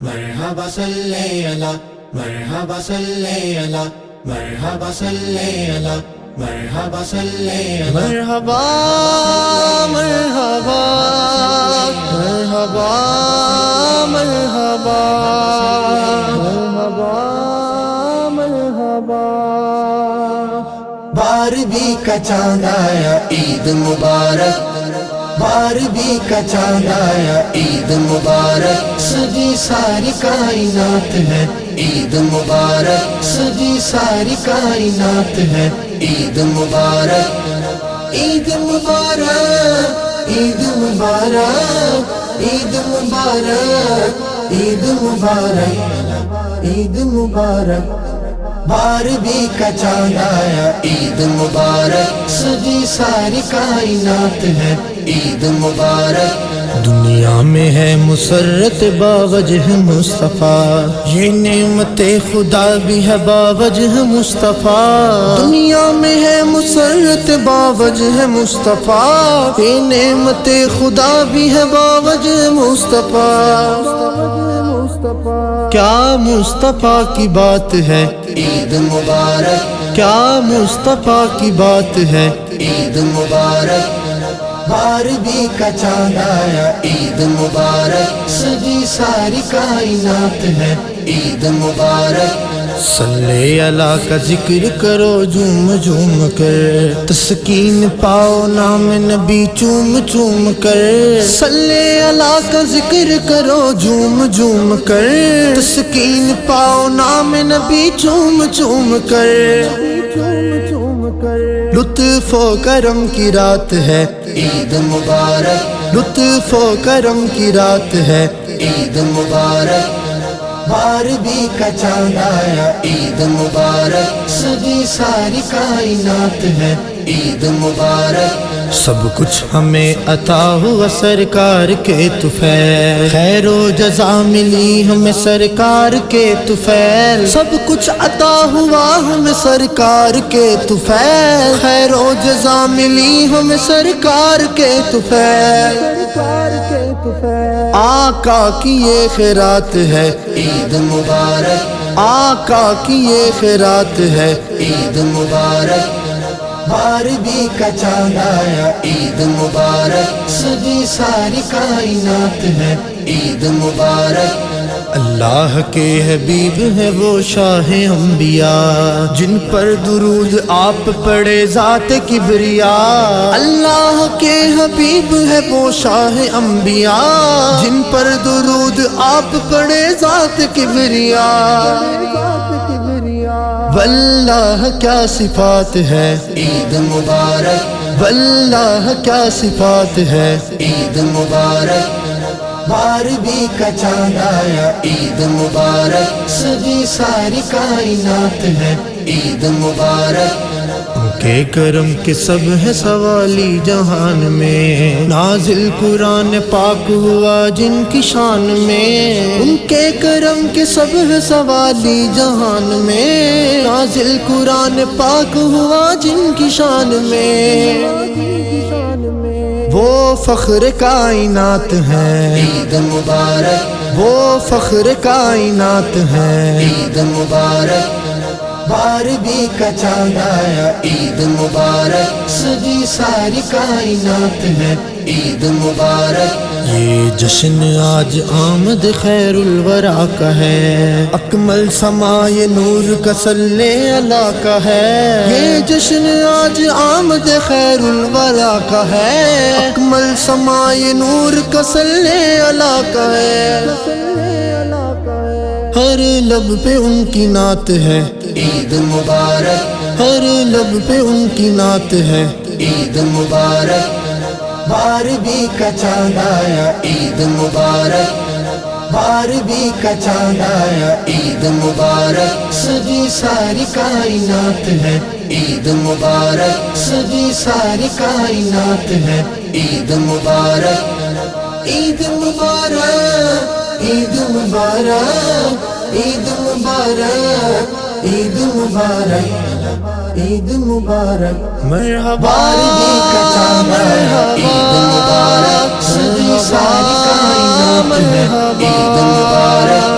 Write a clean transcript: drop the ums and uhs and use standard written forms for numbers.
مرحبا صلی علی مرحبا صلی علی مرحبا صلی علی مرحبا صلی علی مرحبا مرحبا مرحبا مرحبا مرحبا مرحبا بارہویں کا چاند آیا عید مبارک بارہویں کا چاند آیا عید مبارک سجی ساری کائنات ہے عید مبارک سجی ساری کائنات ہے عید مبارک عید مبارک عید مبارک عید مبارک عید مبارک عید مبارک بارہویں کا چاند آیا عید مبارک سجی ساری کائنات ہے عید مبارک دنیا میں ہے مسرت باوجہ مصطفیٰ یہ نعمت خدا بھی ہے باوجہ مصطفیٰ دنیا میں ہے مسرت باوجہ مصطفیٰ یہ نعمت خدا بھی ہے باوجہ مصطفیٰ کیا مصطفیٰ کی بات ہے عید مبارک کیا مصطفیٰ کی بات ہے عید مبارک بارہویں کا چاند آیا عید مبارک سجی ساری کائنات ہے عید مبارک صلی اللہ کا ذکر کرو جھوم جھوم کر تسکین پاؤ نام نبی چوم چوم کر صلی اللہ کا ذکر کرو جھوم جھوم کر تسکین پاؤ نام نبی چوم چوم کر لطف و کرم کی رات ہے عید مبارک لطف و کرم کی رات ہے عید مبارک بارہویں کا چاند آیا عید مبارک سجی ساری کائنات ہے عید مبارک سب کچھ ہمیں عطا ہوا سرکار کے طفیل خیر و جزا ملی ہمیں سرکار کے طفیل سب کچھ عطا ہوا ہمیں سرکار کے طفیل خیر و جزا ملی ہمیں سرکار کے طفیل آقا کی یہ خیرات ہے عید مبارک آقا کی یہ خیرات ہے عید مبارک بارہویں کا چاند آیا عید مبارک سجی ساری کائنات ہے عید مبارک اللہ کے حبیب ہے وہ شاہ انبیاء جن پر درود آپ پڑھے ذات کبریاء اللہ کے حبیب ہے وہ شاہ انبیاء جن پر درود آپ پڑھے ذات کبریاء واللہ کیا صفات ہے عید مبارک واللہ کیا صفات ہے عید مبارک بارہویں کا چاند آیا عید مبارک سجی ساری کائنات ہے عید مبارک ان کے کرم کے سب ہے سوالی جہان میں نازل قرآن پاک ہوا جن کی شان میں ان کے کرم کے سب ہے سوالی جہان میں نازل قرآن پاک ہوا جن کی شان میں وہ فخر کائنات ہیں عید مبارک وہ فخر کائنات ہیں عید مبارک بارہویں کا چاند آیا عید مبارک سجی ساری کائنات ہے عید مبارک یہ جشن آج آمد خیر الورا کا ہے اکمل سمائے نور کا صلی اللہ کا ہے یہ جشن آج آمد خیر الورا کا ہے اکمل سمائے نور کا صلی اللہ کا ہے ہر لب پہ ان کی نعت ہے عید مبارک ہر لب پہ ان کی نعت ہے عید مبارک بارہویں کا چاند آیا عید مبارک بارہویں کا چاند آیا عید مبارک سجی ساری کائنات ہے عید مبارک سجی ساری کائنات ہے عید مبارک عید مبارک عید مبارک عید مبارک عید مبارک عید مبارک مرحبا بارگی کا چاند ہے عید مبارک سجی ساری کائنات ہے عید مبارک